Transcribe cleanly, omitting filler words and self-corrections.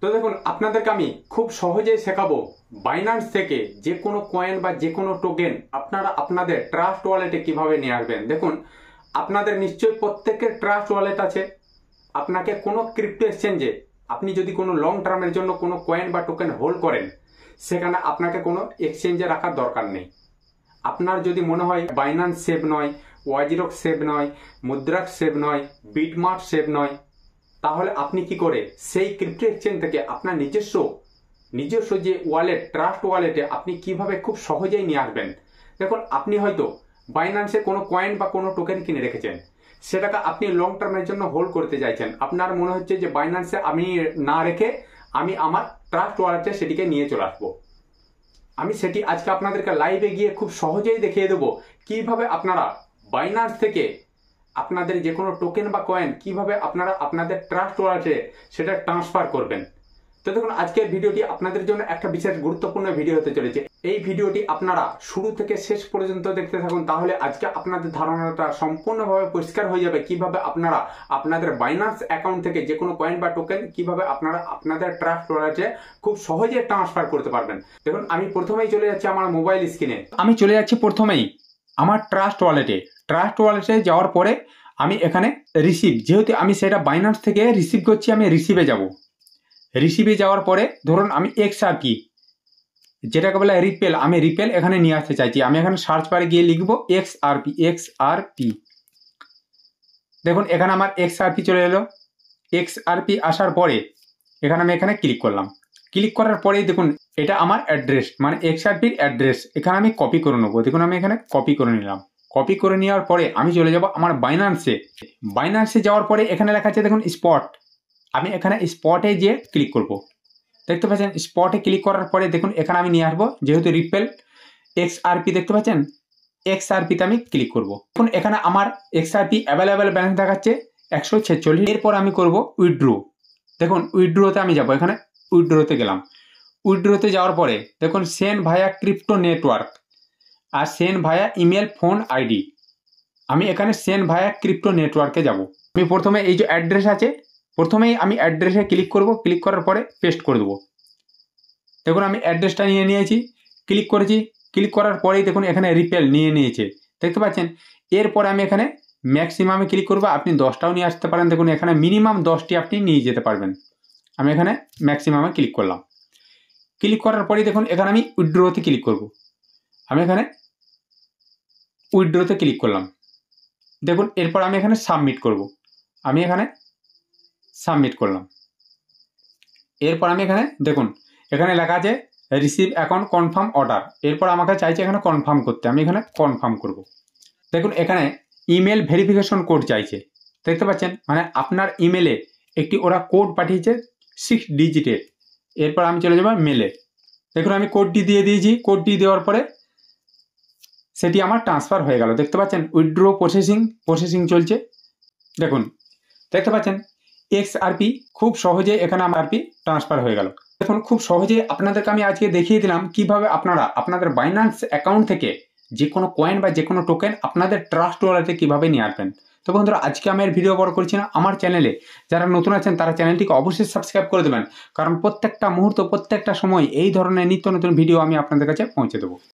তো দেখুন আপনাদেরকে আমি খুব সহজেই শেখাবো বাইন্যান্স থেকে যে কোনো কয়েন বা যে কোনো টোকেন আপনারা আপনাদের ট্রাস্ট ওয়ালেটে কিভাবে নিয়ে আসবেন। দেখুন আপনাদের নিশ্চয়ই প্রত্যেকের ট্রাস্ট ওয়ালেট আছে। আপনাকে কোনো ক্রিপ্টো এক্সচেঞ্জে আপনি যদি কোনো লং টার্মের জন্য কোনো কয়েন বা টোকেন হোল্ড করেন, সেখানে আপনাকে কোনো এক্সচেঞ্জে রাখার দরকার নেই। আপনার যদি মনে হয় বাইন্যান্স সেভ নয়, ওয়াজিরক্স সেভ নয়, মুদ্রাক্স সেভ নয়, বিটমার্ট সেভ নয়, তাহলে আপনি কি করে সেই ক্রিপ্টো এক্সচেঞ্জ থেকে আপনার নিজস্ব যে ওয়ালেট, ট্রাস্ট ওয়ালেটে আপনি কিভাবে খুব সহজেই নিয়ে আসবেন। দেখুন আপনি হয়তো বাইন্যান্সে কোনো কয়েন বা কোনো টোকেন কিনে রেখেছেন, সেটাকে আপনি লং টার্মের জন্য হোল্ড করতে চাইছেন। আপনার মনে হচ্ছে যে বাইন্যান্সে আমি না রেখে আমি আমার ট্রাস্ট ওয়ালেটে সেটিকে নিয়ে চলে আসবো। আমি সেটি আজকে আপনাদেরকে লাইভে গিয়ে খুব সহজেই দেখিয়ে দেবো কিভাবে আপনারা বাইন্যান্স থেকে আপনাদের যে কোনো টোকেন বা কয়েন কিভাবে আপনারা আপনাদের ট্রাস্ট ওয়ালেটে সেটা ট্রান্সফার করবেন। তো দেখুন আজকের ভিডিওটি আপনাদের জন্য একটা বিশেষ গুরুত্বপূর্ণ ভিডিও হতে চলেছে। এই ভিডিওটি আপনারা শুরু থেকে শেষ পর্যন্ত দেখতে থাকুন, তাহলে আজকে আপনাদের ধারণাটা সম্পূর্ণভাবে পরিষ্কার হয়ে যাবে কিভাবে আপনারা আপনাদের বাইন্যান্স অ্যাকাউন্ট থেকে যে কোনো কয়েন বা টোকেন কিভাবে আপনারা আপনাদের ট্রাস্ট ওয়ালেটে খুব সহজে ট্রান্সফার করতে পারবেন। দেখুন আমি প্রথমেই চলে যাচ্ছি আমার মোবাইল স্ক্রিনে। আমি চলে যাচ্ছি প্রথমেই আমার ট্রাস্ট ওয়ালেটে যাওয়ার পরে আমি এখানে রিসিভ, যেহেতু আমি সেটা বাইন্যান্স থেকে রিসিভ করছি, আমি রিসিভে যাব। রিসিভে যাওয়ার পরে ধরুন আমি এক্সআরপি, যেটাকে বলে রিপেল, আমি রিপেল এখানে নিয়ে আসতে চাইছি। আমি এখানে সার্চ বারে গিয়ে লিখব এক্সআরপি। দেখুন এখানে আমার এক্সআরপি চলে এলো। এক্সআরপি আসার পরে এখানে আমি এখানে ক্লিক করলাম। ক্লিক করার পরেই দেখুন এটা আমার অ্যাড্রেস, মানে এক্সআরপির অ্যাড্রেস। এখানে আমি কপি করে নেবো। দেখুন আমি এখানে কপি করে নিলাম। কপি করে নেওয়ার পরে আমি চলে যাব আমার বাইন্যান্সে যাওয়ার পরে এখানে লেখা আছে দেখুন স্পট। আমি এখানে স্পটে গিয়ে ক্লিক করব। দেখতে পাচ্ছেন স্পটে ক্লিক করার পরে দেখুন এখানে আমি নিয়ে আসবো, যেহেতু রিপেল এক্সআরপি দেখতে পাচ্ছেন, এক্সআরপিতে আমি ক্লিক করব। এখন এখানে আমার এক্সআরপি অ্যাভেলেবেল ব্যালেন্স দেখাচ্ছে 146। এরপর আমি করব উইথড্রো। দেখুন উইথড্রোতে আমি যাব, এখানে উইথড্রোতে গেলাম। উইথড্রোতে যাওয়ার পরে দেখুন সেন্ড ভায়া ক্রিপ্টো নেটওয়ার্ক আর send via email phone ID. আমি এখানে সেন্ড ভায়া ক্রিপ্টো নেটওয়ার্কে যাব। আমি প্রথমে এই যে অ্যাড্রেস আছে, প্রথমেই আমি অ্যাড্রেসে ক্লিক করব। ক্লিক করার পরে পেস্ট করে দেবো। দেখুন আমি অ্যাড্রেসটা নিয়ে নিয়েছি, ক্লিক করেছি। ক্লিক করার পরেই দেখুন এখানে রিপেল নিয়ে নিয়েছে, দেখতে পাচ্ছেন। এরপর আমি এখানে ম্যাক্সিমামে ক্লিক করবো। আপনি 10টাও নিয়ে আসতে পারেন। দেখুন এখানে মিনিমাম 10টি আপনি নিয়ে যেতে পারবেন। আমি এখানে ম্যাক্সিমামে ক্লিক করলাম। ক্লিক করার পরেই দেখুন এখানে আমি উইথড্রোতে ক্লিক করব। আমি এখানে উইথড্রোতে ক্লিক করলাম। দেখুন এরপর আমি এখানে সাবমিট করব। আমি এখানে সাবমিট করলাম। এরপর আমি এখানে দেখুন এখানে লেখা আছে রিসিভ অ্যাকাউন্ট কনফার্ম অর্ডার। এরপর আমাকে চাইছে এখানে কনফার্ম করতে, আমি এখানে কনফার্ম করব। দেখুন এখানে ইমেল ভেরিফিকেশন কোড চাইছে, দেখতে পাচ্ছেন। মানে আপনার ইমেলে একটি ওরা কোড পাঠিয়েছে 6 ডিজিটের। এরপর আমি চলে যাব মেলে। দেখুন আমি কোডটি দিয়ে দিয়েছি। কোডটি দেওয়ার পরে সেটি আমার ট্রান্সফার হয়ে গেল, দেখতে পাচ্ছেন। উইথড্রো প্রসেসিং চলছে। দেখুন দেখতে পাচ্ছেন এক্সআরপি খুব সহজে এখানে আমার আরপি ট্রান্সফার হয়ে গেল। দেখুন খুব সহজে আপনাদেরকে আমি আজকে দেখিয়ে দিলাম কিভাবে আপনারা আপনাদের বাইন্যান্স অ্যাকাউন্ট থেকে যে কোনো কয়েন বা যে কোনো টোকেন আপনাদের ট্রাস্ট ওয়ালেটে কিভাবে নিয়ে আসবেন। তো বন্ধুরা আজকে আমি এর ভিডিও বড় করছি না। আমার চ্যানেলে যারা নতুন আছেন তারা চ্যানেলটিকে অবশ্যই সাবস্ক্রাইব করে দেবেন, কারণ প্রত্যেকটা মুহূর্ত প্রত্যেকটা সময় এই ধরনের নিত্য নতুন ভিডিও আমি আপনাদের কাছে পৌঁছে দেবো।